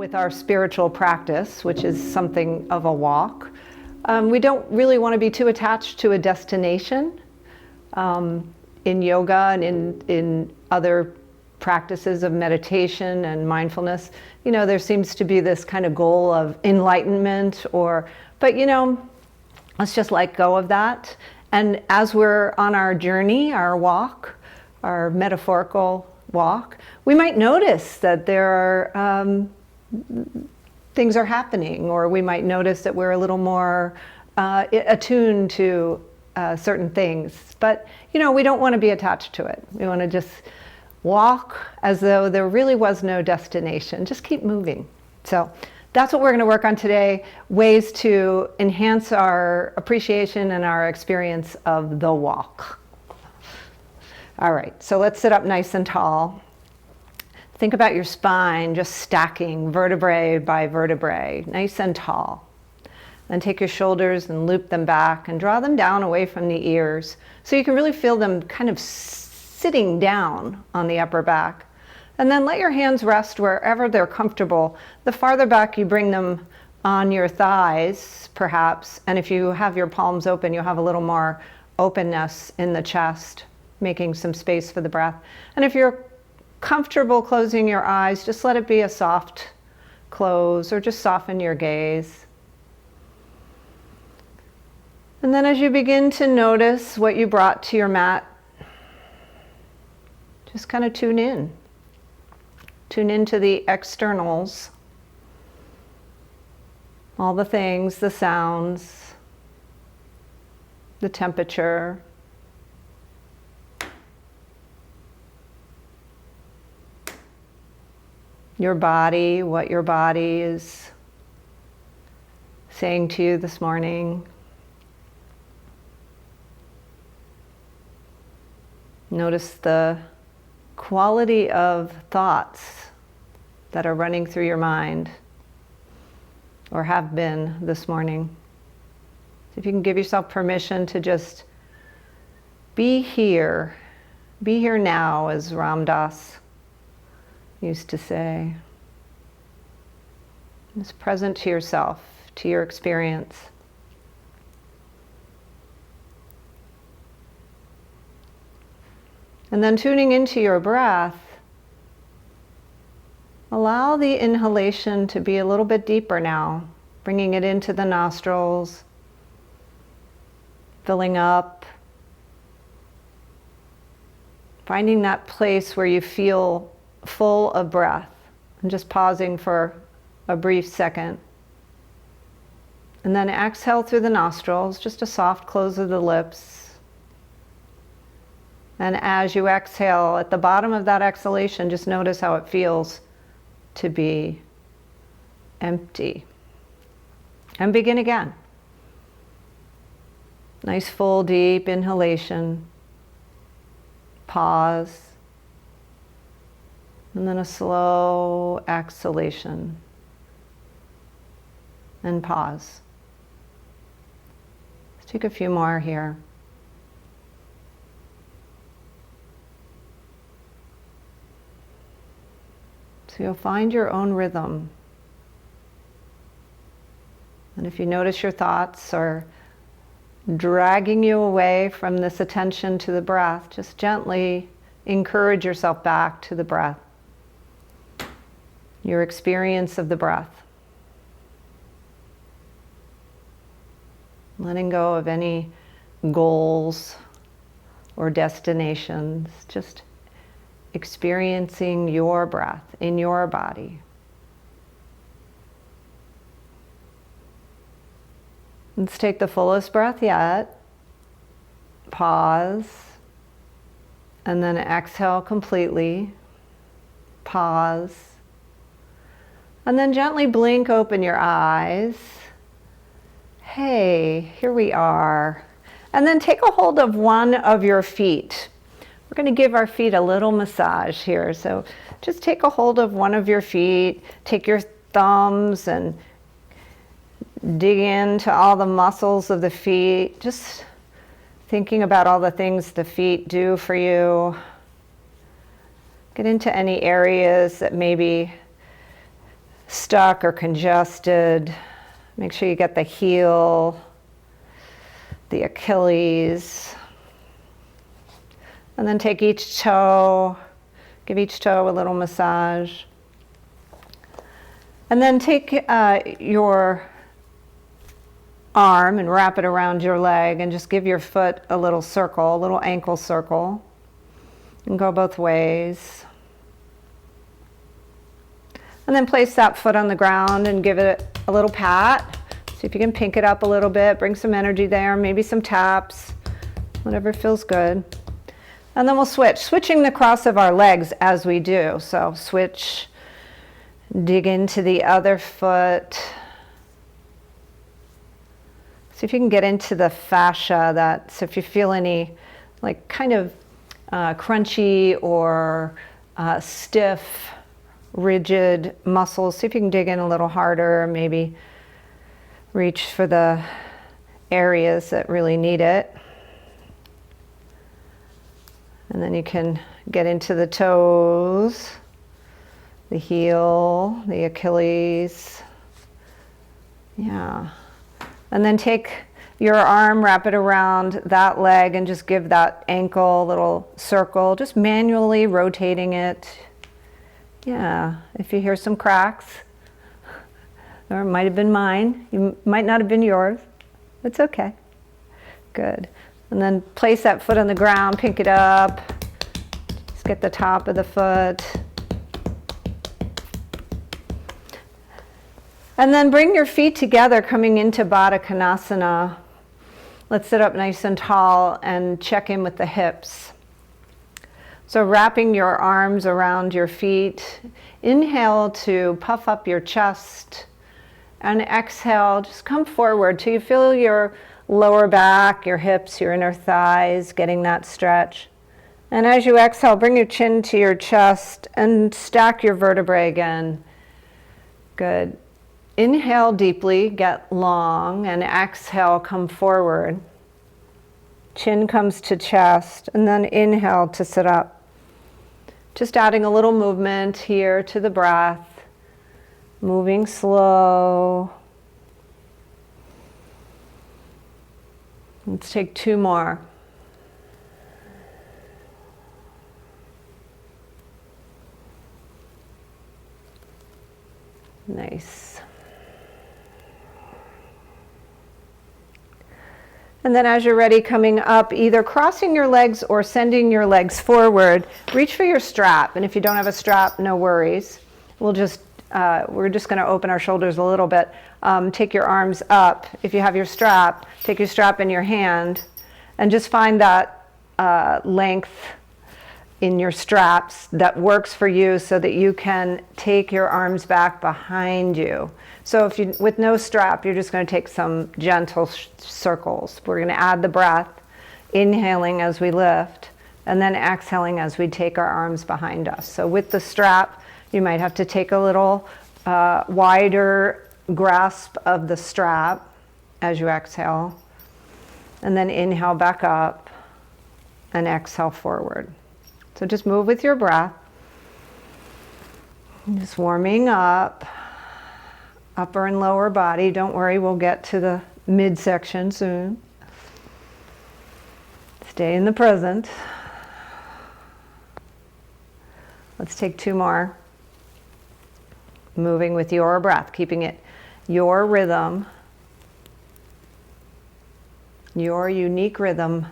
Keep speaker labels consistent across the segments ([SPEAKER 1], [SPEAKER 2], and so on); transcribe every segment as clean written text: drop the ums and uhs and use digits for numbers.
[SPEAKER 1] with our spiritual practice, which is something of a walk. We don't really want to be too attached to a destination. In yoga and in other practices of meditation and mindfulness, you know, there seems to be this kind of goal of enlightenment but you know, let's just let go of that. And as we're on our journey, our walk, our metaphorical walk, we might notice that there are things are happening, or we might notice that we're a little more attuned to certain things. But you know, we don't want to be attached to it. We want to just walk as though there really was no destination. Just keep moving. So that's what we're going to work on today, ways to enhance our appreciation and our experience of the walk. All right, so let's sit up nice and tall. Think about your spine just stacking vertebrae by vertebrae, nice and tall. Then take your shoulders and loop them back and draw them down away from the ears so you can really feel them kind of sitting down on the upper back. And then let your hands rest wherever they're comfortable. The farther back you bring them on your thighs, perhaps, and if you have your palms open, you'll have a little more openness in the chest, making some space for the breath. And if you're comfortable closing your eyes, just let it be a soft close, or just soften your gaze. And then as you begin to notice what you brought to your mat, just kind of tune in. Tune into the externals, all the things, the sounds, the temperature. Your body, what your body is saying to you this morning. Notice the quality of thoughts that are running through your mind or have been this morning. So if you can give yourself permission to just be here now, as Ram Dass used to say. Just present to yourself, to your experience. And then tuning into your breath, allow the inhalation to be a little bit deeper now, bringing it into the nostrils, filling up, finding that place where you feel full of breath, and just pausing for a brief second. And then exhale through the nostrils, just a soft close of the lips. And as you exhale, at the bottom of that exhalation, just notice how it feels to be empty. And begin again. Nice full deep inhalation. Pause. And then a slow exhalation. And pause. Let's take a few more here. So you'll find your own rhythm. And if you notice your thoughts are dragging you away from this attention to the breath, just gently encourage yourself back to the breath. Your experience of the breath. Letting go of any goals or destinations, just experiencing your breath in your body. Let's take the fullest breath yet. Pause. And then exhale completely. Pause. And then gently blink open your eyes. Hey, here we are. And then take a hold of one of your feet. We're going to give our feet a little massage here. So just take a hold of one of your feet. Take your thumbs and dig into all the muscles of the feet. Just thinking about all the things the feet do for you. Get into any areas that maybe stuck or congested. Make sure you get the heel, the Achilles. And then take each toe, give each toe a little massage. And then take your arm and wrap it around your leg and just give your foot a little circle, a little ankle circle. And go both ways. And then place that foot on the ground and give it a little pat. See if you can pink it up a little bit, bring some energy there, maybe some taps, whatever feels good. And then we'll switch, switching the cross of our legs as we do. So switch, dig into the other foot. See if you can get into the fascia, so if you feel any like kind of crunchy or stiff, rigid muscles, see if you can dig in a little harder, maybe reach for the areas that really need it. And then you can get into the toes, the heel, the Achilles. Yeah. And then take your arm, wrap it around that leg and just give that ankle a little circle, just manually rotating it. Yeah, if you hear some cracks, or it might have been mine, you might not have been yours. It's okay. Good. And then place that foot on the ground, pink it up. Just get the top of the foot. And then bring your feet together coming into Baddha Konasana. Let's sit up nice and tall and check in with the hips. So wrapping your arms around your feet. Inhale to puff up your chest. And exhale, just come forward till you feel your lower back, your hips, your inner thighs, getting that stretch. And as you exhale, bring your chin to your chest and stack your vertebrae again. Good. Inhale deeply, get long, and exhale, come forward. Chin comes to chest, and then inhale to sit up. Just adding a little movement here to the breath, moving slow. Let's take two more. Nice. And then as you're ready, coming up, either crossing your legs or sending your legs forward, reach for your strap. And if you don't have a strap, no worries. We're just going to open our shoulders a little bit. Take your arms up. If you have your strap, take your strap in your hand and just find that length in your straps that works for you so that you can take your arms back behind you. So if you, with no strap, you're just going to take some gentle circles. We're going to add the breath, inhaling as we lift, and then exhaling as we take our arms behind us. So with the strap, you might have to take a little wider grasp of the strap as you exhale, and then inhale back up and exhale forward. So just move with your breath. Just warming up, upper and lower body. Don't worry, we'll get to the midsection soon. Stay in the present. Let's take two more. Moving with your breath, keeping it your rhythm, your unique rhythm.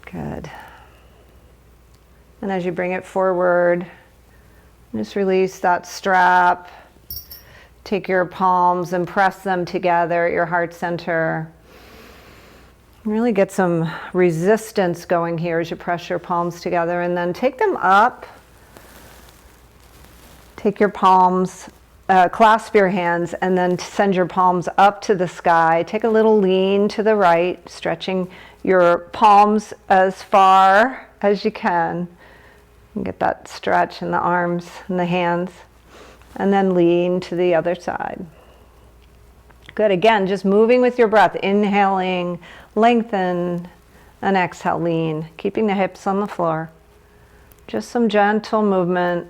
[SPEAKER 1] Good. And as you bring it forward, just release that strap. Take your palms and press them together at your heart center. Really get some resistance going here as you press your palms together, and then take them up. Take your palms, clasp your hands, and then send your palms up to the sky. Take a little lean to the right, stretching your palms as far as you can. And get that stretch in the arms and the hands. And then lean to the other side. Good. Again, just moving with your breath. Inhaling, lengthen, and exhale, lean. Keeping the hips on the floor. Just some gentle movement.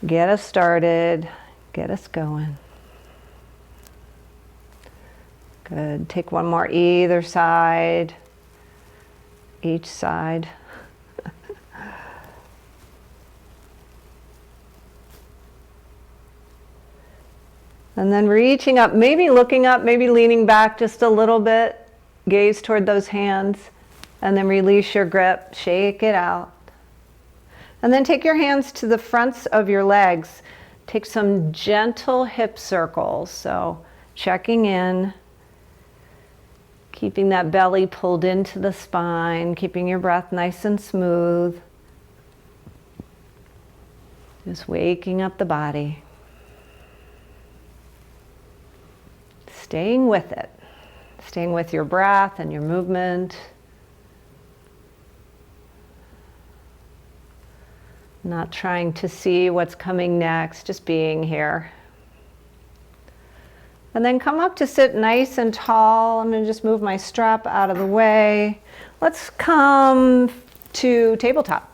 [SPEAKER 1] Get us started. Get us going. Good. Take one more either side. Each side. And then reaching up, maybe looking up, maybe leaning back just a little bit. Gaze toward those hands. And then release your grip. Shake it out. And then take your hands to the fronts of your legs. Take some gentle hip circles. So checking in. Keeping that belly pulled into the spine. Keeping your breath nice and smooth. Just waking up the body. Staying with it. Staying with your breath and your movement. Not trying to see what's coming next, just being here. And then come up to sit nice and tall. I'm going to just move my strap out of the way. Let's come to tabletop.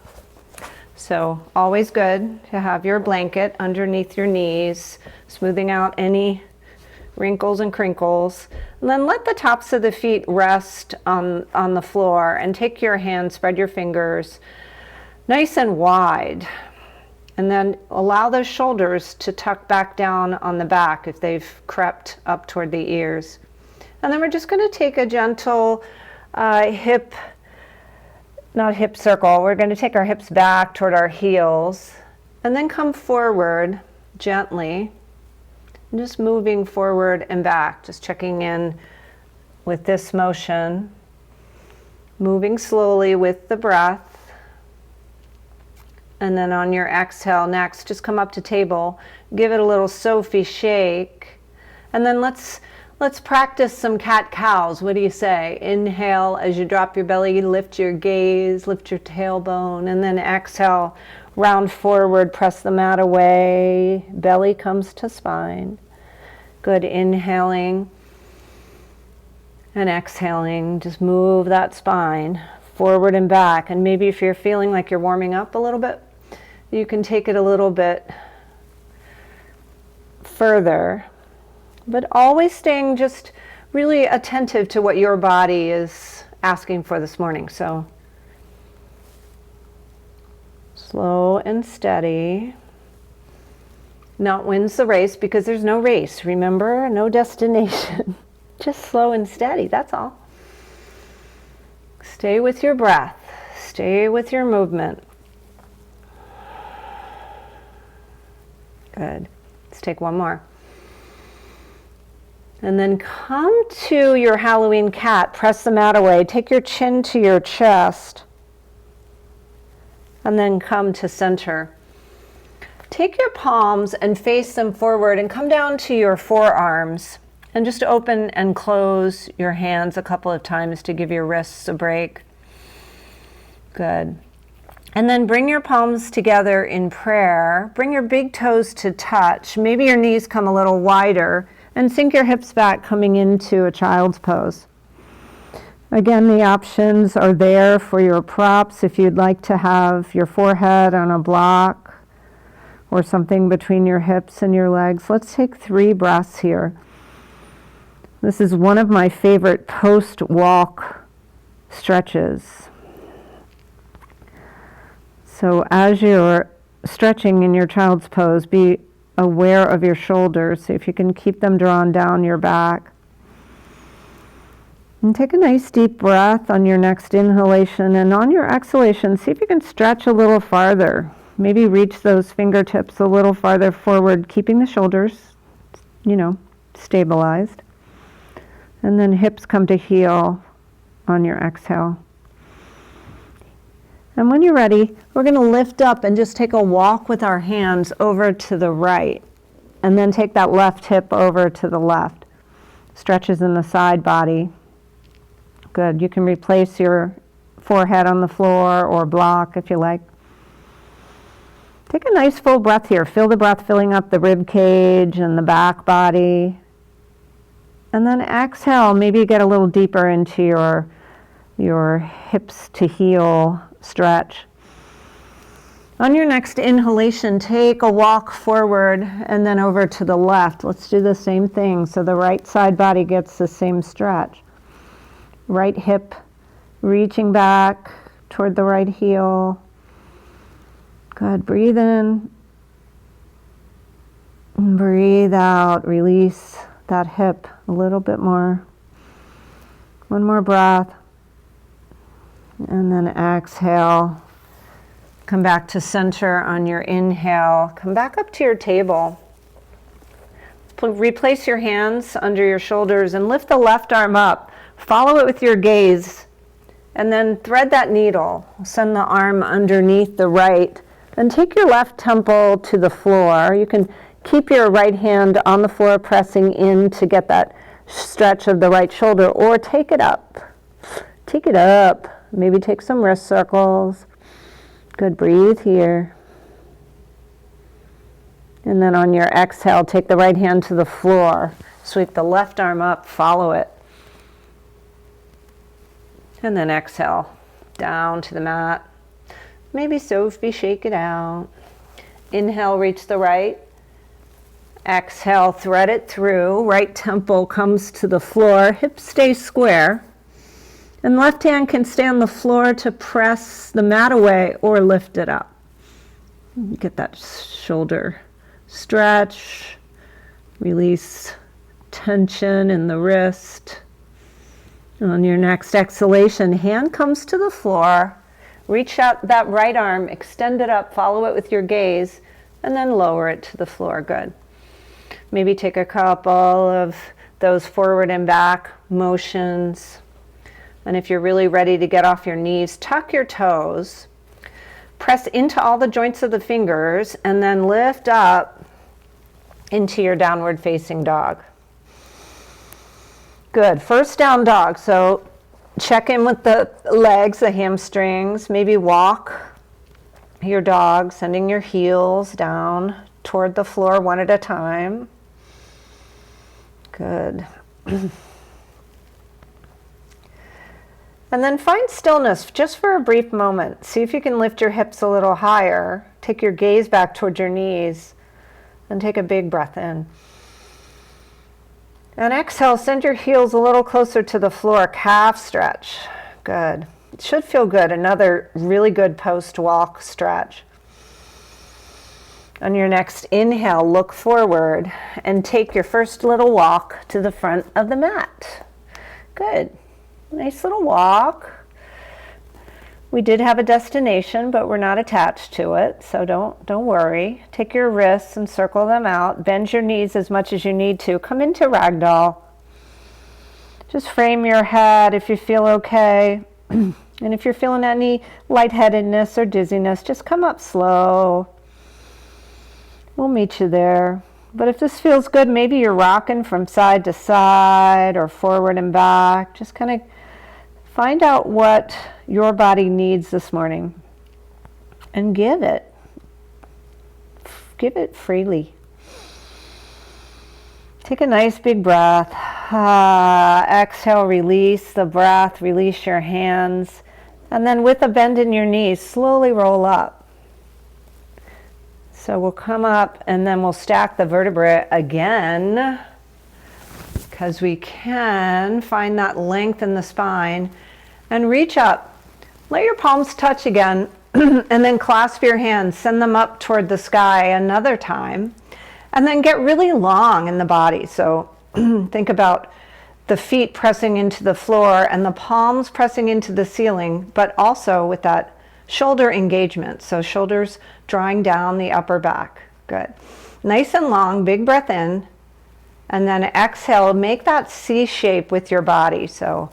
[SPEAKER 1] So always good to have your blanket underneath your knees, smoothing out any wrinkles and crinkles. And then let the tops of the feet rest on the floor and take your hands, spread your fingers nice and wide. And then allow those shoulders to tuck back down on the back if they've crept up toward the ears. And then we're just going to take a gentle not hip circle, we're going to take our hips back toward our heels and then come forward gently. Just moving forward and back, just checking in with this motion. Moving slowly with the breath. And then on your exhale next, just come up to table. Give it a little Sophie shake. And then let's practice some cat-cows. What do you say? Inhale as you drop your belly, lift your gaze, lift your tailbone. And then exhale, round forward, press the mat away. Belly comes to spine. Good, inhaling and exhaling. Just move that spine forward and back. And maybe if you're feeling like you're warming up a little bit, you can take it a little bit further. But always staying just really attentive to what your body is asking for this morning. So slow and steady. Not wins the race, because there's no race, remember? No destination. Just slow and steady, that's all. Stay with your breath. Stay with your movement. Good. Let's take one more. And then come to your Halloween cat. Press the mat away. Take your chin to your chest. And then come to center. Take your palms and face them forward and come down to your forearms. And just open and close your hands a couple of times to give your wrists a break. Good. And then bring your palms together in prayer. Bring your big toes to touch. Maybe your knees come a little wider. And sink your hips back, coming into a child's pose. Again, the options are there for your props if you'd like to have your forehead on a block or something between your hips and your legs. Let's take 3 breaths here. This is one of my favorite post-walk stretches. So as you're stretching in your child's pose, be aware of your shoulders. See if you can keep them drawn down your back. And take a nice deep breath on your next inhalation, and on your exhalation, see if you can stretch a little farther. Maybe reach those fingertips a little farther forward, keeping the shoulders, stabilized. And then hips come to heel on your exhale. And when you're ready, we're going to lift up and just take a walk with our hands over to the right. And then take that left hip over to the left. Stretches in the side body. Good. You can replace your forehead on the floor or block if you like. Take a nice full breath here. Feel the breath filling up the rib cage and the back body. And then exhale. Maybe get a little deeper into your hips to heel stretch. On your next inhalation, take a walk forward and then over to the left. Let's do the same thing so the right side body gets the same stretch. Right hip reaching back toward the right heel. Good. Breathe in. And breathe out. Release that hip a little bit more. One more breath. And then exhale. Come back to center on your inhale. Come back up to your table. Replace your hands under your shoulders and lift the left arm up. Follow it with your gaze. And then thread that needle. Send the arm underneath the right. And take your left temple to the floor. You can keep your right hand on the floor, pressing in to get that stretch of the right shoulder, or take it up. Take it up. Maybe take some wrist circles. Good, breathe here. And then on your exhale, take the right hand to the floor. Sweep the left arm up, follow it. And then exhale, down to the mat. Maybe Sophie, shake it out. Inhale, reach the right. Exhale, thread it through. Right temple comes to the floor, hips stay square. And left hand can stay on the floor to press the mat away or lift it up. Get that shoulder stretch, release tension in the wrist. And on your next exhalation, hand comes to the floor. Reach out that right arm, extend it up, follow it with your gaze, and then lower it to the floor. Good. Maybe take a couple of those forward and back motions. And if you're really ready to get off your knees, tuck your toes, press into all the joints of the fingers, and then lift up into your downward facing dog. Good. First down dog. So check in with the legs, the hamstrings. Maybe walk your dog, sending your heels down toward the floor one at a time. Good. And then find stillness just for a brief moment. See if you can lift your hips a little higher. Take your gaze back towards your knees and take a big breath in. And exhale, send your heels a little closer to the floor, calf stretch. Good. It should feel good. Another really good post-walk stretch. On your next inhale, look forward and take your first little walk to the front of the mat. Good. Nice little walk. We did have a destination, but we're not attached to it, so don't worry. Take your wrists and circle them out. Bend your knees as much as you need to. Come into ragdoll. Just frame your head if you feel okay. And if you're feeling any lightheadedness or dizziness, just come up slow. We'll meet you there. But if this feels good, maybe you're rocking from side to side or forward and back. Just kind of find out what your body needs this morning and give it. Give it freely. Take a nice big breath. Exhale, release the breath, release your hands. And then with a bend in your knees, slowly roll up. So we'll come up and then we'll stack the vertebrae again, because we can find that length in the spine, and reach up. Let your palms touch again and then clasp your hands, send them up toward the sky another time, and then get really long in the body. So think about the feet pressing into the floor and the palms pressing into the ceiling, but also with that shoulder engagement. So shoulders drawing down the upper back. Good. Nice and long, big breath in, and then exhale, make that C shape with your body. So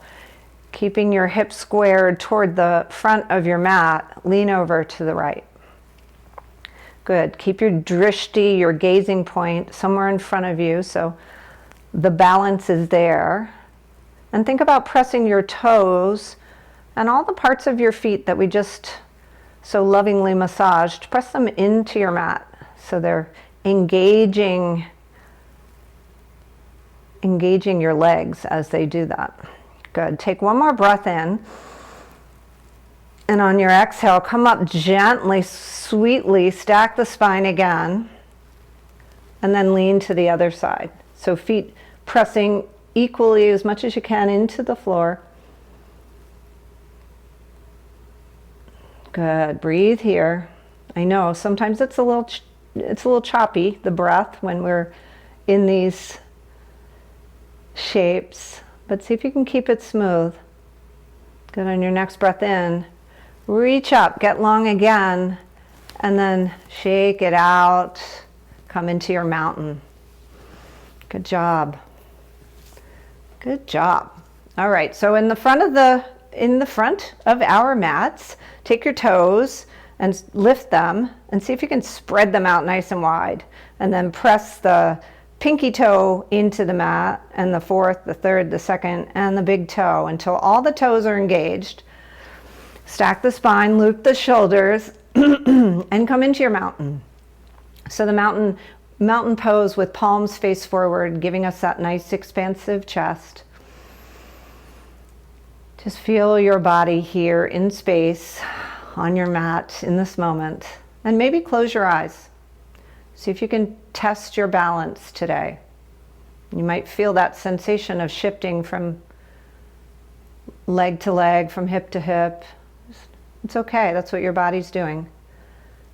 [SPEAKER 1] keeping your hips squared toward the front of your mat, lean over to the right. Good. Keep your drishti, your gazing point, somewhere in front of you, so the balance is there. And think about pressing your toes and all the parts of your feet that we just so lovingly massaged. Press them into your mat so they're engaging your legs as they do that. Good. Take one more breath in. And on your exhale, come up gently, sweetly, stack the spine again, and then lean to the other side. So feet pressing equally as much as you can into the floor. Good, breathe here. I know sometimes it's a little choppy, the breath, when we're in these shapes, but see if you can keep it smooth. Good, on your next breath in, reach up, get long again, and then shake it out, come into your mountain. Good job. Good job. All right, so in the front of our mats, take your toes and lift them and see if you can spread them out nice and wide, and then press the pinky toe into the mat, and the fourth, the third, the second, and the big toe until all the toes are engaged. Stack the spine, loop the shoulders, and come into your mountain. So the mountain pose with palms face forward, giving us that nice expansive chest. Just feel your body here in space, on your mat in this moment, and maybe close your eyes. See if you can test your balance today. You might feel that sensation of shifting from leg to leg, from hip to hip. It's okay, that's what your body's doing.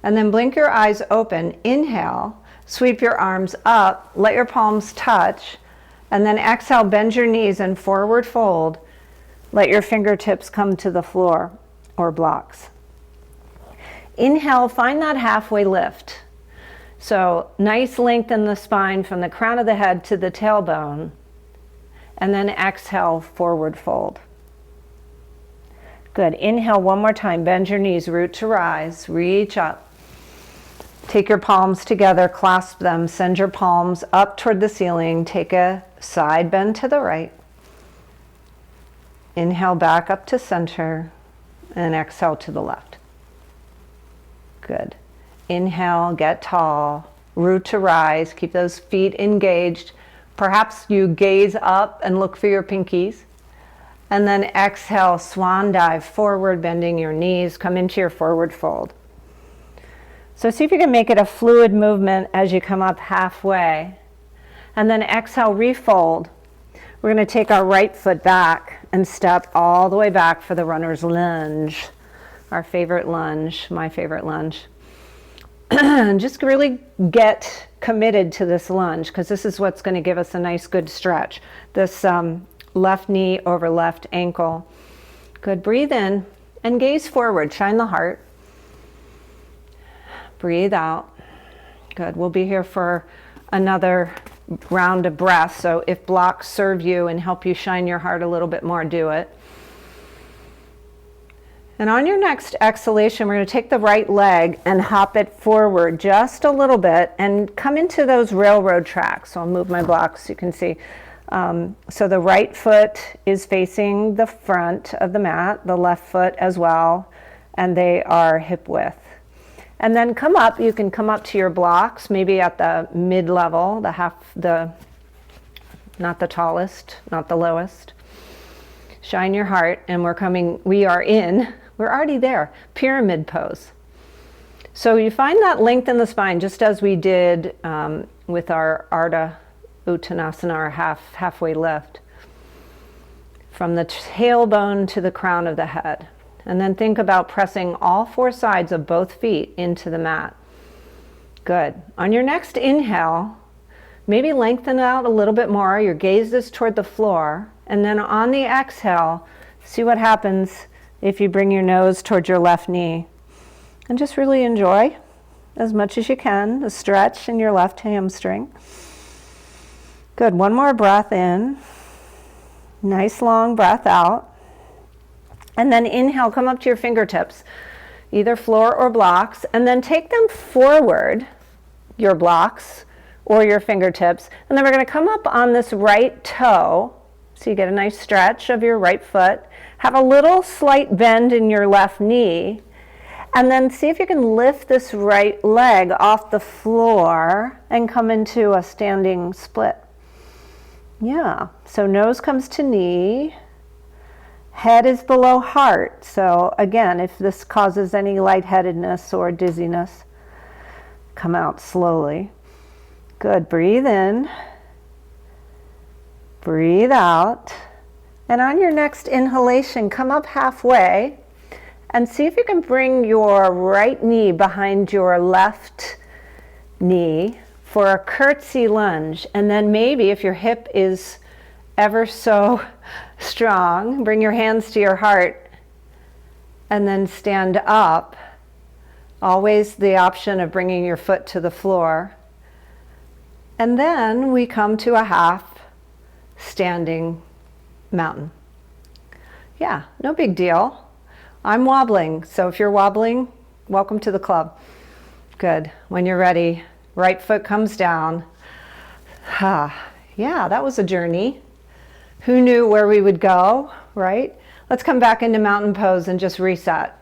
[SPEAKER 1] And then blink your eyes open, inhale, sweep your arms up, let your palms touch, and then exhale, bend your knees and forward fold. Let your fingertips come to the floor or blocks. Inhale, find that halfway lift. So nice length in the spine from the crown of the head to the tailbone, and then exhale, forward fold. Good, inhale one more time, bend your knees, root to rise, reach up. Take your palms together, clasp them, send your palms up toward the ceiling, take a side bend to the right. Inhale back up to center, and exhale to the left. Good. Inhale, get tall, root to rise, keep those feet engaged. Perhaps you gaze up and look for your pinkies. And then exhale, swan dive forward, bending your knees, come into your forward fold. So see if you can make it a fluid movement as you come up halfway. And then exhale, refold. We're going to take our right foot back and step all the way back for the runner's lunge. Our favorite lunge, my favorite lunge. Just really get committed to this lunge, because this is what's going to give us a nice good stretch. This left knee over left ankle. Good, breathe in and gaze forward, shine the heart. Breathe out. Good, we'll be here for another round of breath, so if blocks serve you and help you shine your heart a little bit more, do it. And on your next exhalation, we're going to take the right leg and hop it forward just a little bit and come into those railroad tracks. So I'll move my blocks so you can see. So the right foot is facing the front of the mat, the left foot as well, and they are hip width. And then come up, you can come up to your blocks, maybe at the mid-level, not the tallest, not the lowest. Shine your heart, and we're already there, pyramid pose. So you find that length in the spine, just as we did with our Ardha Uttanasana, our halfway lift, from the tailbone to the crown of the head. And then think about pressing all four sides of both feet into the mat. Good. On your next inhale, maybe lengthen out a little bit more. Your gaze is toward the floor. And then on the exhale, see what happens if you bring your nose towards your left knee. And just really enjoy, as much as you can, the stretch in your left hamstring. Good. One more breath in. Nice long breath out. And then inhale, come up to your fingertips, either floor or blocks, and then take them forward, your blocks or your fingertips. And then we're going to come up on this right toe, so you get a nice stretch of your right foot. Have a little slight bend in your left knee, and then see if you can lift this right leg off the floor and come into a standing split. Yeah, so nose comes to knee.
[SPEAKER 2] Head is below heart. So again, if this causes any lightheadedness or dizziness, come out slowly. Good. Breathe in. Breathe out. And on your next inhalation, come up halfway and see if you can bring your right knee behind your left knee for a curtsy lunge. And then maybe if your hip is ever so strong, bring your hands to your heart and then stand up. Always the option of bringing your foot to the floor. And then we come to a half standing mountain. Yeah, no big deal. I'm wobbling, so if you're wobbling, welcome to the club. Good. When you're ready, right foot comes down. Yeah, that was a journey. Who knew where we would go, right? Let's come back into mountain pose and just reset.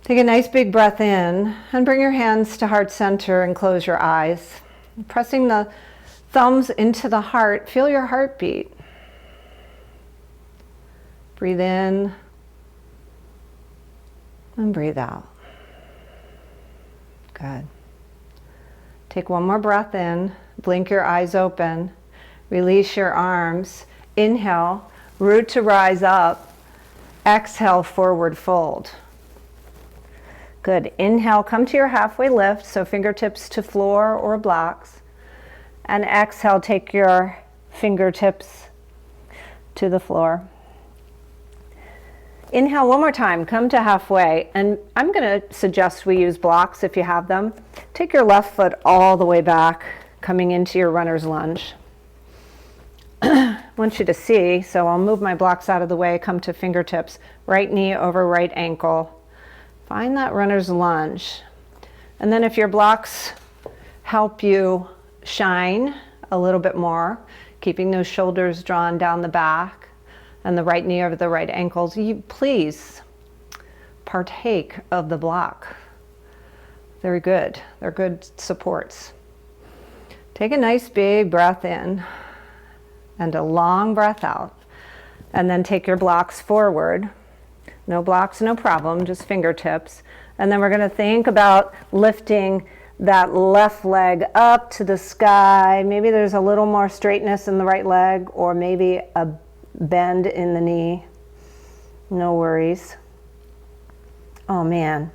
[SPEAKER 2] Take a nice big breath in and bring your hands to heart center and close your eyes. Pressing the thumbs into the heart, feel your heartbeat. Breathe in and breathe out. Good. Take one more breath in, blink your eyes open, release your arms. Inhale, root to rise up. Exhale, forward fold. Good. Inhale, come to your halfway lift, so fingertips to floor or blocks. And exhale, take your fingertips to the floor. Inhale one more time, come to halfway, and I'm going to suggest we use blocks if you have them. Take your left foot all the way back, coming into your runner's lunge. I want you to see, so I'll move my blocks out of the way, come to fingertips, right knee over right ankle. Find that runner's lunge. And then if your blocks help you shine a little bit more, keeping those shoulders drawn down the back and the right knee over the right ankles, you please partake of the block. They're good. They're good supports. Take a nice big breath in and a long breath out. And then take your blocks forward. No blocks, no problem, just fingertips. And then we're going to think about lifting that left leg up to the sky. Maybe there's a little more straightness in the right leg, or maybe a bend in the knee. No worries. Oh man,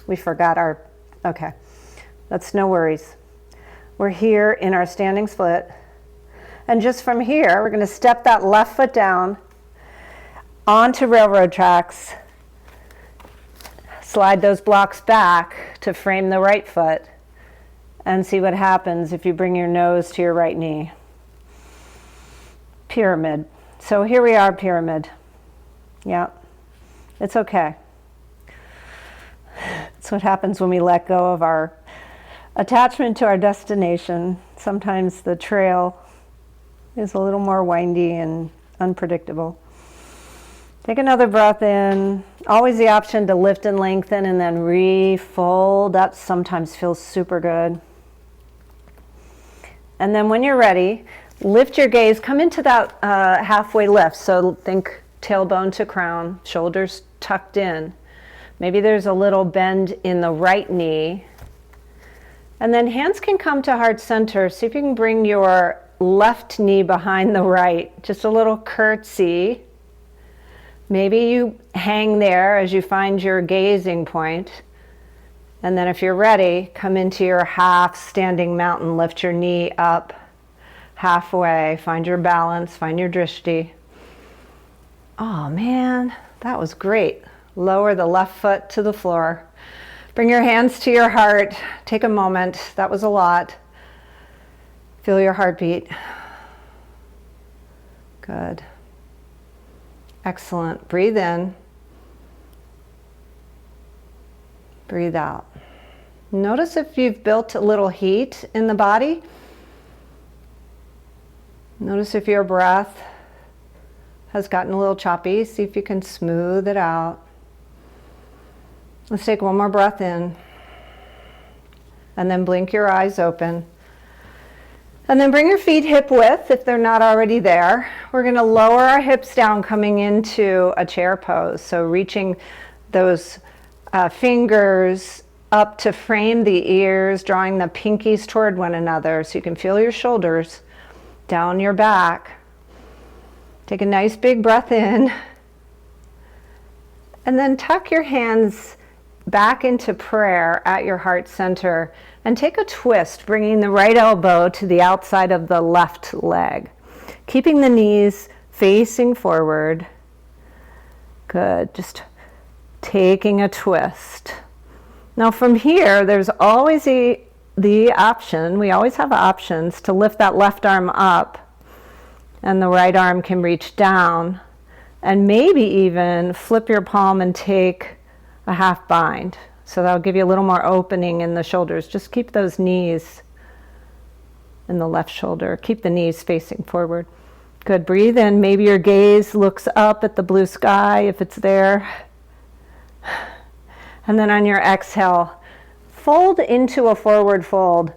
[SPEAKER 2] we forgot our, okay. That's no worries. We're here in our standing split. And just from here, we're going to step that left foot down onto railroad tracks. Slide those blocks back to frame the right foot. And see what happens if you bring your nose to your right knee. Pyramid. So here we are, pyramid. Yeah, it's okay. It's what happens when we let go of our attachment to our destination. Sometimes the trail is a little more windy and unpredictable. Take another breath in. Always the option to lift and lengthen and then refold. That sometimes feels super good. And then when you're ready, lift your gaze, come into that halfway lift. So think tailbone to crown, shoulders tucked in. Maybe there's a little bend in the right knee. And then hands can come to heart center. See if you can bring your left knee behind the right. Just a little curtsy. Maybe you hang there as you find your gazing point. And then if you're ready, come into your half standing mountain. Lift your knee up halfway. Find your balance, find your drishti. Oh man, that was great. Lower the left foot to the floor. Bring your hands to your heart. Take a moment. That was a lot. Feel your heartbeat. Good. Excellent. Breathe in. Breathe out. Notice if you've built a little heat in the body. Notice if your breath has gotten a little choppy. See if you can smooth it out. Let's take one more breath in. And then blink your eyes open.
[SPEAKER 1] And then bring your feet hip width if they're not already there. We're going to lower our hips down coming into a chair pose. So reaching those fingers up to frame the ears, drawing the pinkies toward one another so you can feel your shoulders down your back. Take a nice big breath in. And then tuck your hands back into prayer at your heart center and take a twist, bringing the right elbow to the outside of the left leg. Keeping the knees facing forward. Good, just taking a twist. Now from here, there's always the option, we always have options to lift that left arm up and the right arm can reach down, and maybe even flip your palm and take a half bind. So that'll give you a little more opening in the shoulders. Just keep those knees in the left shoulder. Keep the knees facing forward. Good, breathe in. Maybe your gaze looks up at the blue sky if it's there. And then on your exhale, fold into a forward fold.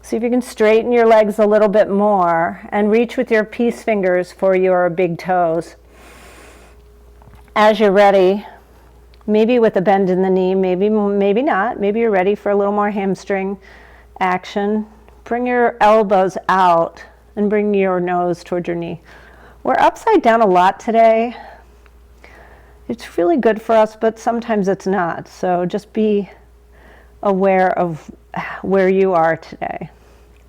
[SPEAKER 1] See if you can straighten your legs a little bit more and reach with your peace fingers for your big toes. As you're ready, maybe with a bend in the knee, maybe not. Maybe you're ready for a little more hamstring action. Bring your elbows out and bring your nose toward your knee. We're upside down a lot today. It's really good for us, but sometimes it's not. So just be aware of where you are today.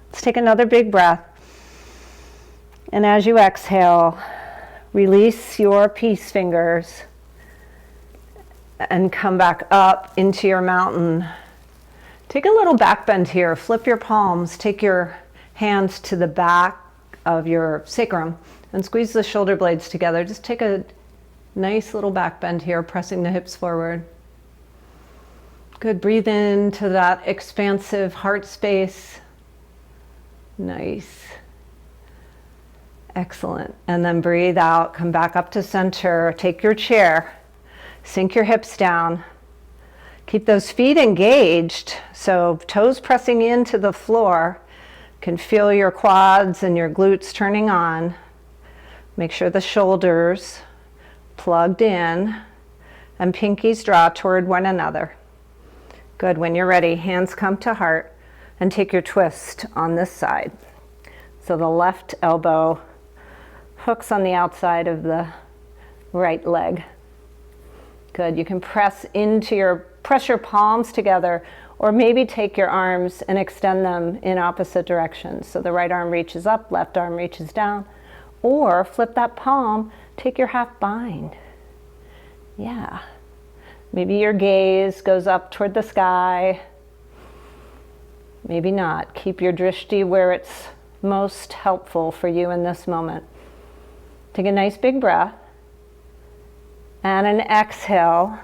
[SPEAKER 1] Let's take another big breath. And as you exhale, release your peace fingers and come back up into your mountain. Take a little back bend here. Flip your palms. Take your hands to the back of your sacrum and squeeze the shoulder blades together. Just take a nice little back bend here, pressing the hips forward. Good. Breathe into that expansive heart space. Nice. Excellent. And then breathe out. Come back up to center. Take your chair. Sink your hips down. Keep those feet engaged, so toes pressing into the floor. You can feel your quads and your glutes turning on. Make sure the shoulders plugged in and pinkies draw toward one another. Good. When you're ready, hands come to heart and take your twist on this side. So the left elbow hooks on the outside of the right leg. Good. You can press your palms together, or maybe take your arms and extend them in opposite directions. So the right arm reaches up, left arm reaches down, or flip that palm, take your half bind. Yeah. Maybe your gaze goes up toward the sky. Maybe not. Keep your drishti where it's most helpful for you in this moment. Take a nice big breath. And an exhale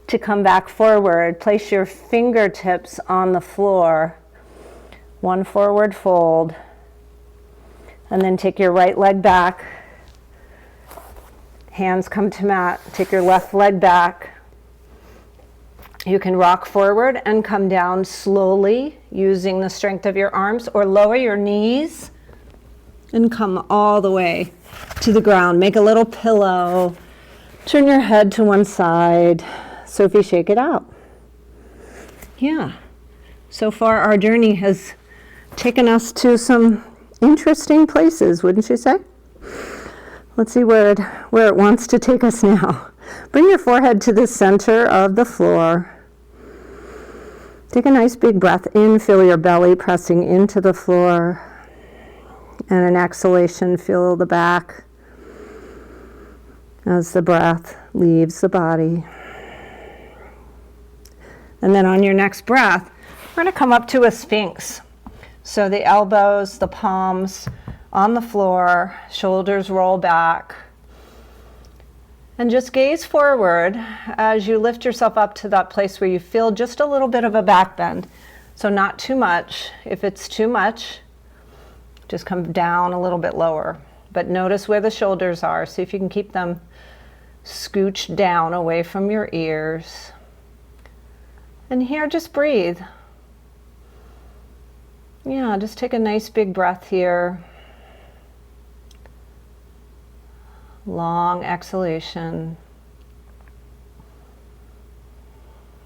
[SPEAKER 1] to come back forward. Place your fingertips on the floor. One forward fold. And then take your right leg back. Hands come to mat. Take your left leg back. You can rock forward and come down slowly using the strength of your arms, or lower your knees and come all the way to the ground. Make a little pillow. Turn your head to one side. Sophie, shake it out. Yeah. So far our journey has taken us to some interesting places, wouldn't you say? Let's see where it wants to take us now. Bring your forehead to the center of the floor. Take a nice big breath in. Feel your belly pressing into the floor. And an exhalation, feel the back as the breath leaves the body. And then on your next breath, we're going to come up to a sphinx. So the elbows, the palms on the floor, shoulders roll back. And just gaze forward as you lift yourself up to that place where you feel just a little bit of a back bend. So not too much. If it's too much, just come down a little bit lower. But notice where the shoulders are. See if you can keep them scooched down away from your ears. And here, just breathe.
[SPEAKER 2] Yeah, just take a nice big breath here. Long exhalation.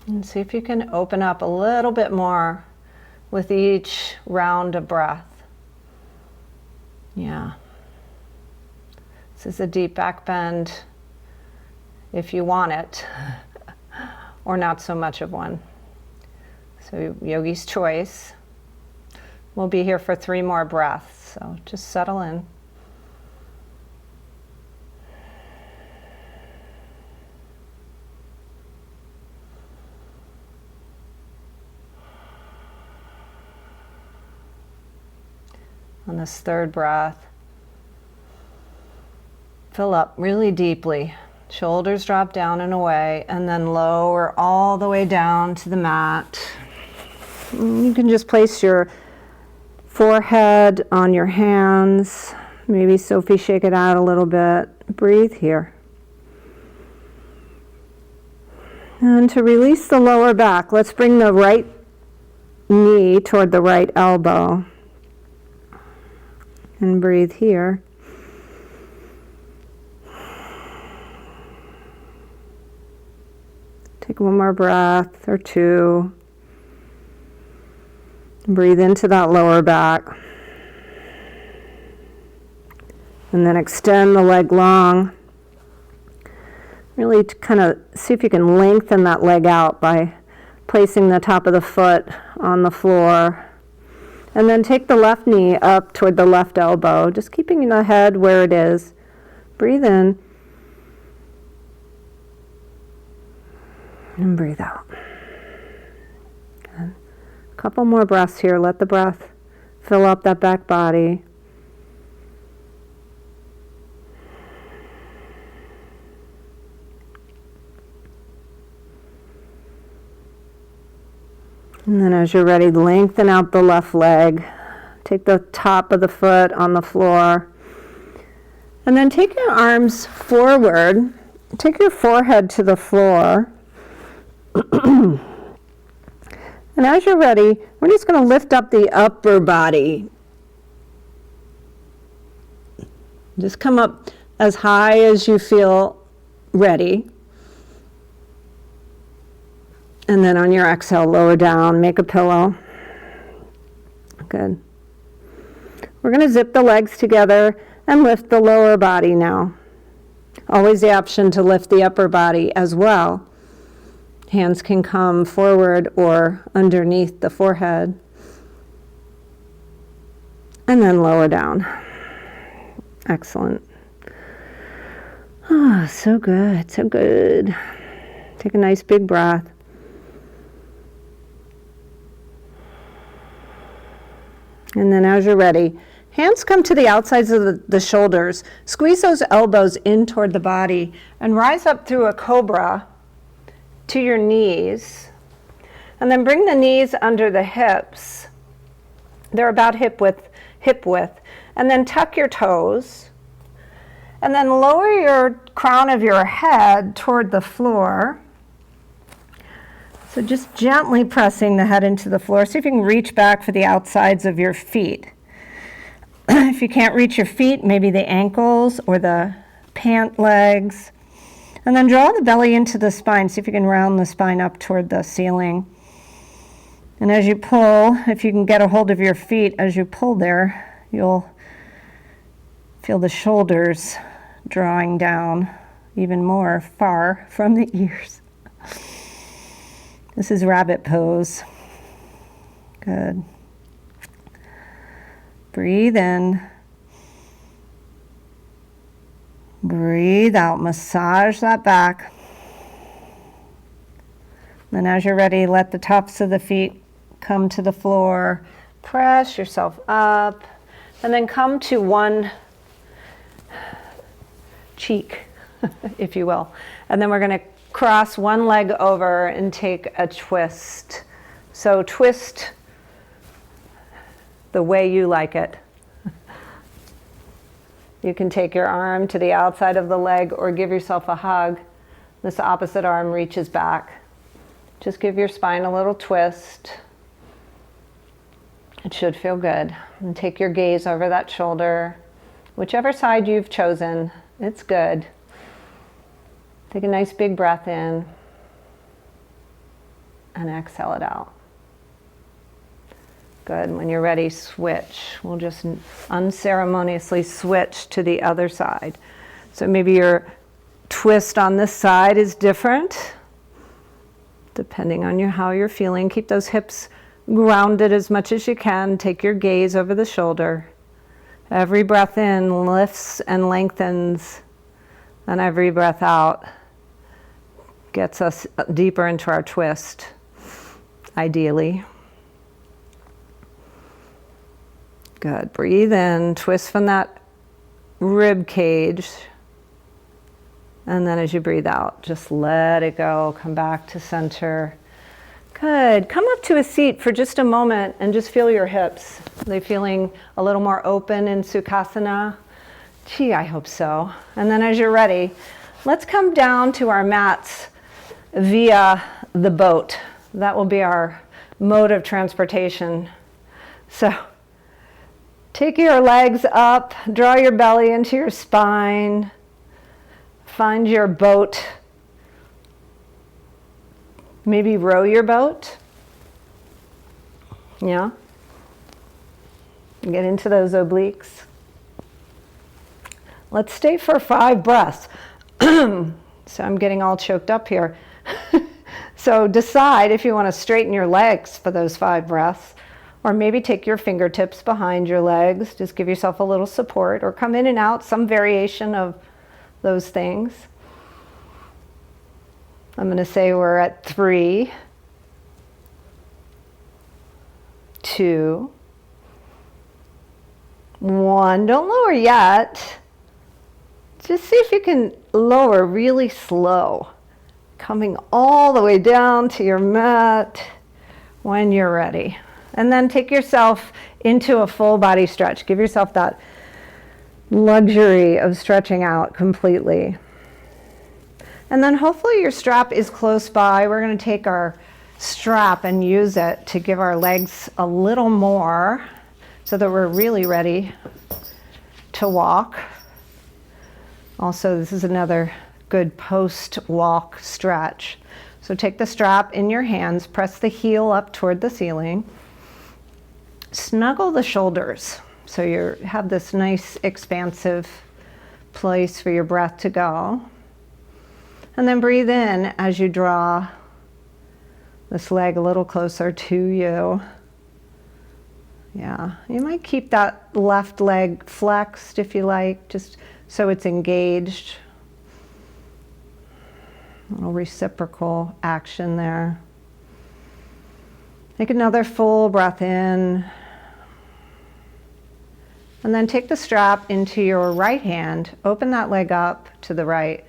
[SPEAKER 2] And see if you can open up a little bit more with each round of breath. Yeah. This is a deep back bend if you want it, or not so much of one. So yogi's choice. We'll be here for 3 more breaths, so just settle in. On this 3rd breath, fill up really deeply. Shoulders drop down and away, and then lower all the way down to the mat. You can just place your forehead on your hands. Maybe Sophie, shake it out a little bit. Breathe here. And to release the lower back, let's bring the right knee toward the right elbow. And breathe here. Take one more breath or 2. Breathe into that lower back. And then extend the leg long. Really kind of see if you can lengthen that leg out by placing the top of the foot on the floor. And then take the left knee up toward the left elbow, just keeping the head where it is. Breathe in. And breathe out. Good. A couple more breaths here. Let the breath fill up that back body. And then as you're ready, lengthen out the left leg. Take the top of the foot on the floor. And then take your arms forward. Take your forehead to the floor. And as you're ready, we're just going to lift up the upper body. Just come up as high as you feel ready. And then on your exhale, lower down, make a pillow. Good. We're going to zip the legs together and lift the lower body now. Always the option to lift the upper body as well. Hands can come forward or underneath the forehead. And then lower down. Excellent. Ah, so good, so good. Take a nice big breath. And then as you're ready, hands come to the outsides of the shoulders. Squeeze those elbows in toward the body and rise up through a cobra to your knees. And then bring the knees under the hips. They're about hip width. And then tuck your toes. And then lower your crown of your head toward the floor. So just gently pressing the head into the floor. See if you can reach back for the outsides of your feet. If you can't reach your feet, maybe the ankles or the pant legs. And then draw the belly into the spine. See if you can round the spine up toward the ceiling. And as you pull, if you can get a hold of your feet, as you pull there, you'll feel the shoulders drawing down even more far from the ears. This is rabbit pose. Good. Breathe in. Breathe out. Massage that back. Then as you're ready, let the tops of the feet come to the floor. Press yourself up. And then come to one cheek, if you will. And then we're going to cross one leg over and take a twist. So twist the way you like it. You can take your arm to the outside of the leg or give yourself a hug. This opposite arm reaches back. Just give your spine a little twist. It should feel good. And take your gaze over that shoulder. Whichever side you've chosen, it's good. Take a nice big breath in and exhale it out. Good. When you're ready, switch. We'll just unceremoniously switch to the other side. So maybe your twist on this side is different, depending on how you're feeling. Keep those hips grounded as much as you can. Take your gaze over the shoulder. Every breath in lifts and lengthens, and every breath out gets us deeper into our twist, ideally. Good. Breathe in, twist from that rib cage. And then as you breathe out, just let it go. Come back to center. Good. Come up to a seat for just a moment and just feel your hips. Are they feeling a little more open in Sukhasana? Gee, I hope so. And then as you're ready, let's come down to our mats via the boat. That will be our mode of transportation. So take your legs up, draw your belly into your spine, find your boat. Maybe row your boat. Yeah. Get into those obliques. Let's stay for 5 breaths. So I'm getting all choked up here. So decide if you want to straighten your legs for those 5 breaths, or maybe take your fingertips behind your legs. Just give yourself a little support, or come in and out, some variation of those things. I'm going to say we're at 3, 2, 1. Don't lower yet. Just see if you can lower really slow, coming all the way down to your mat when you're ready. And then take yourself into a full body stretch. Give yourself that luxury of stretching out completely. And then hopefully your strap is close by. We're going to take our strap and use it to give our legs a little more so that we're really ready to walk. Also, this is another good post-walk stretch. So take the strap in your hands, press the heel up toward the ceiling, snuggle the shoulders so you have this nice expansive place for your breath to go. And then breathe in as you draw this leg a little closer to you. Yeah, you might keep that left leg flexed if you like, just so it's engaged. A little reciprocal action there. Take another full breath in. And then take the strap into your right hand. Open that leg up to the right.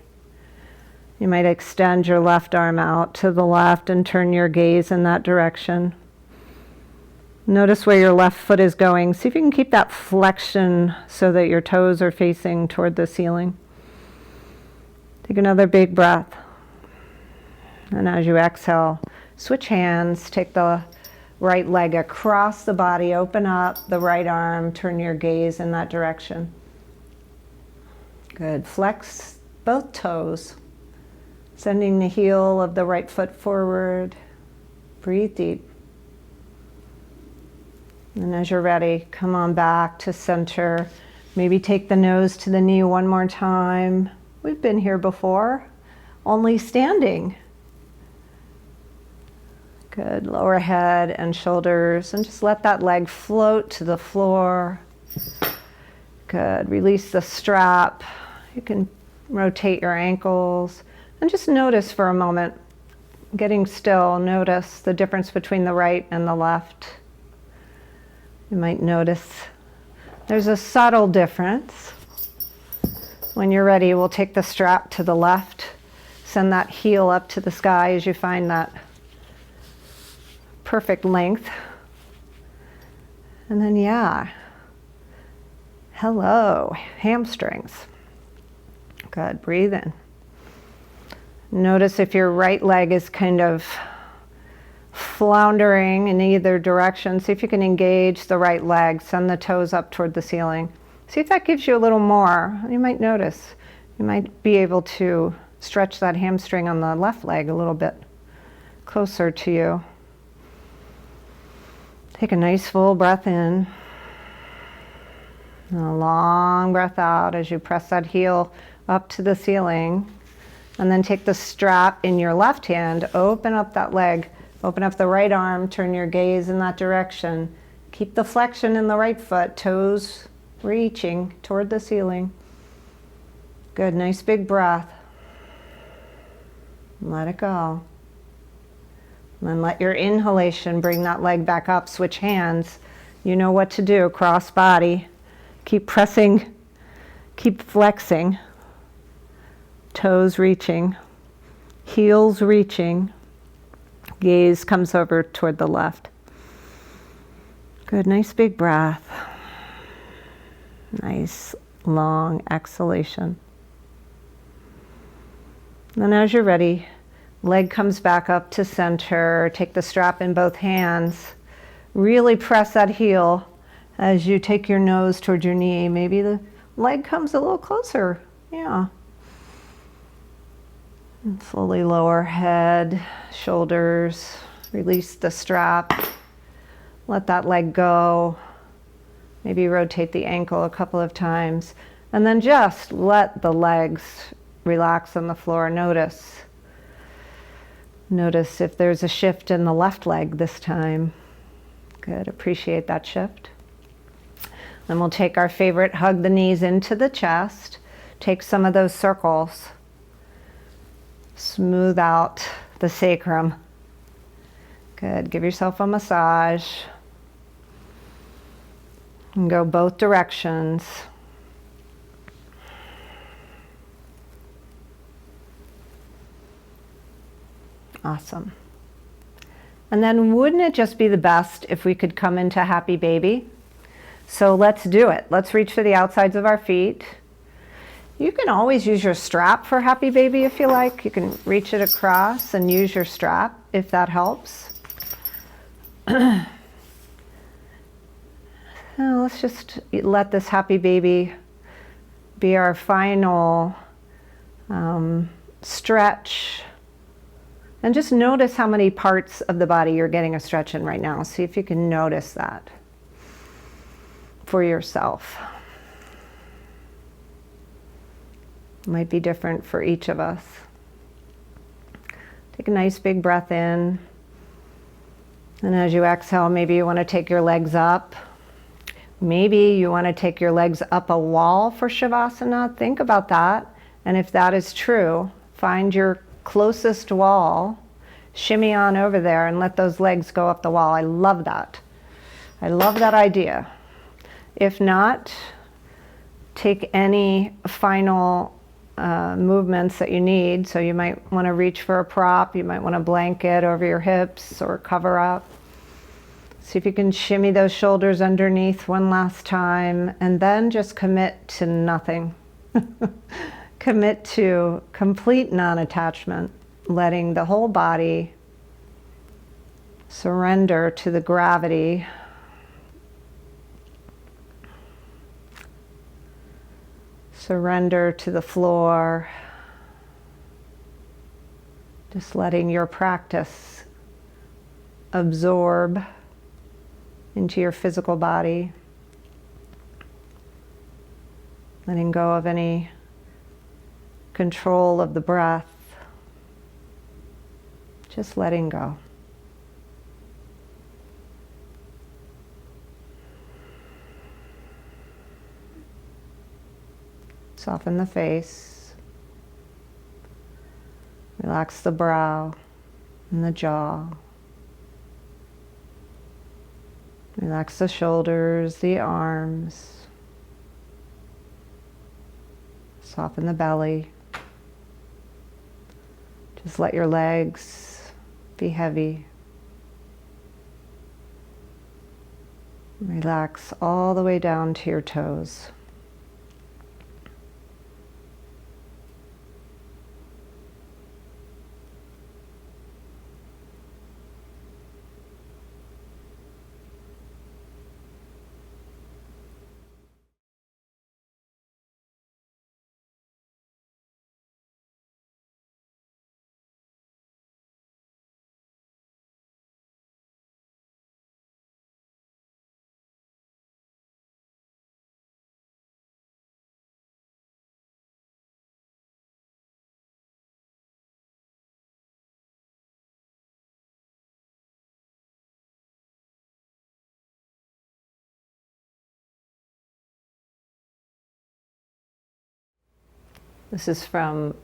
[SPEAKER 2] You might extend your left arm out to the left and turn your gaze in that direction. Notice where your left foot is going. See if you can keep that flexion so that your toes are facing toward the ceiling. Take another big breath. And as you exhale, switch hands. Take the right leg across the body. Open up the right arm. Turn your gaze in that direction. Good. Flex both toes. Sending the heel of the right foot forward. Breathe deep. And as you're ready, come on back to center. Maybe take the nose to the knee one more time. We've been here before, only standing. Good. Lower head and shoulders, and just let that leg float to the floor. Good. Release the strap. You can rotate your ankles. And just notice for a moment, getting still, notice the difference between the right and the left. You might notice there's a subtle difference. When you're ready, we'll take the strap to the left, send that heel up to the sky as you find that perfect length. And then, yeah, hello, hamstrings. Good, breathe in. Notice if your right leg is kind of floundering in either direction. See if you can engage the right leg. Send the toes up toward the ceiling. See if that gives you a little more. You might notice. You might be able to stretch that hamstring on the left leg a little bit closer to you. Take a nice full breath in. And a long breath out as you press that heel up to the ceiling. And then take the strap in your left hand, open up that leg, open up the right arm, turn your gaze in that direction. Keep the flexion in the right foot, toes reaching toward the ceiling. Good, nice big breath. Let it go. And then let your inhalation bring that leg back up, switch hands. You know what to do, cross body. Keep pressing, keep flexing. Toes reaching, heels reaching. Gaze comes over toward the left. Good, nice big breath. Nice long exhalation. Then as you're ready, leg comes back up to center. Take the strap in both hands. Really press that heel as you take your nose toward your knee. Maybe the leg comes a little closer. Yeah. And slowly lower head, shoulders. Release the strap. Let that leg go. Maybe rotate the ankle a couple of times. And then just let the legs relax on the floor. Notice. Notice if there's a shift in the left leg this time. Good, appreciate that shift. Then we'll take our favorite, hug the knees into the chest. Take some of those circles. Smooth out the sacrum. Good, give yourself a massage. And go both directions. Awesome. And then wouldn't it just be the best if we could come into happy baby? So let's do it. Let's reach for the outsides of our feet. You can always use your strap for happy baby if you like. You can reach it across and use your strap if that helps. Now let's just let this happy baby be our final stretch. And just notice how many parts of the body you're getting a stretch in right now. See if you can notice that for yourself. Might be different for each of us. Take a nice big breath in. And as you exhale, maybe you want to take your legs up. Maybe you want to take your legs up a wall for Shavasana. Think about that. And if that is true, find your closest wall, shimmy on over there and let those legs go up the wall. I love that. I love that idea. If not, take any final movements that you need. So you might want to reach for a prop. You might want a blanket over your hips or cover up. See if you can shimmy those shoulders underneath one last time, and then just commit to nothing. Commit to complete non-attachment, letting the whole body surrender to the gravity. Surrender to the floor. Just letting your practice absorb into your physical body. Letting go of any control of the breath. Just letting go. Soften the face. Relax the brow and the jaw. Relax the shoulders, the arms. Soften the belly. Just let your legs be heavy. Relax all the way down to your toes.
[SPEAKER 1] This is from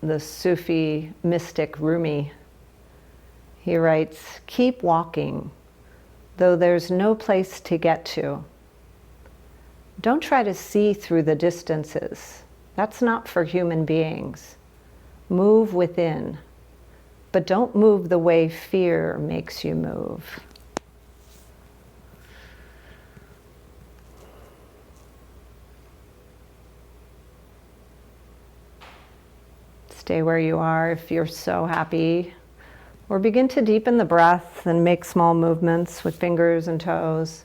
[SPEAKER 1] the Sufi mystic Rumi. He writes, "Keep walking, though there's no place to get to. Don't try to see through the distances. That's not for human beings. Move within, but don't move the way fear makes you move." Stay where you are if you're so happy, or begin to deepen the breath and make small movements with fingers and toes.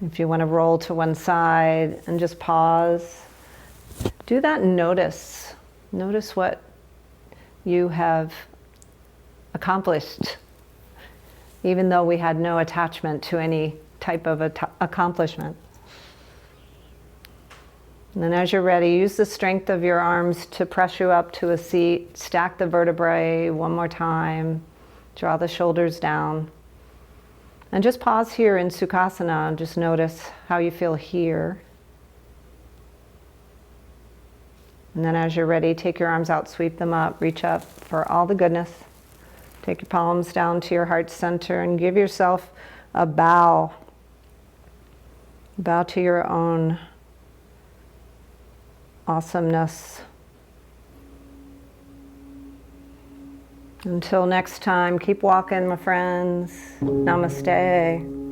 [SPEAKER 1] If you want to roll to one side and just pause, do that and notice. Notice what you have accomplished, even though we had no attachment to any type of accomplishment. And then as you're ready, use the strength of your arms to press you up to a seat. Stack the vertebrae one more time. Draw the shoulders down. And just pause here in Sukhasana and just notice how you feel here. And then as you're ready, take your arms out, sweep them up, reach up for all the goodness. Take your palms down to your heart center and give yourself a bow. Bow to your own awesomeness. Until next time, keep walking, my friends. Namaste.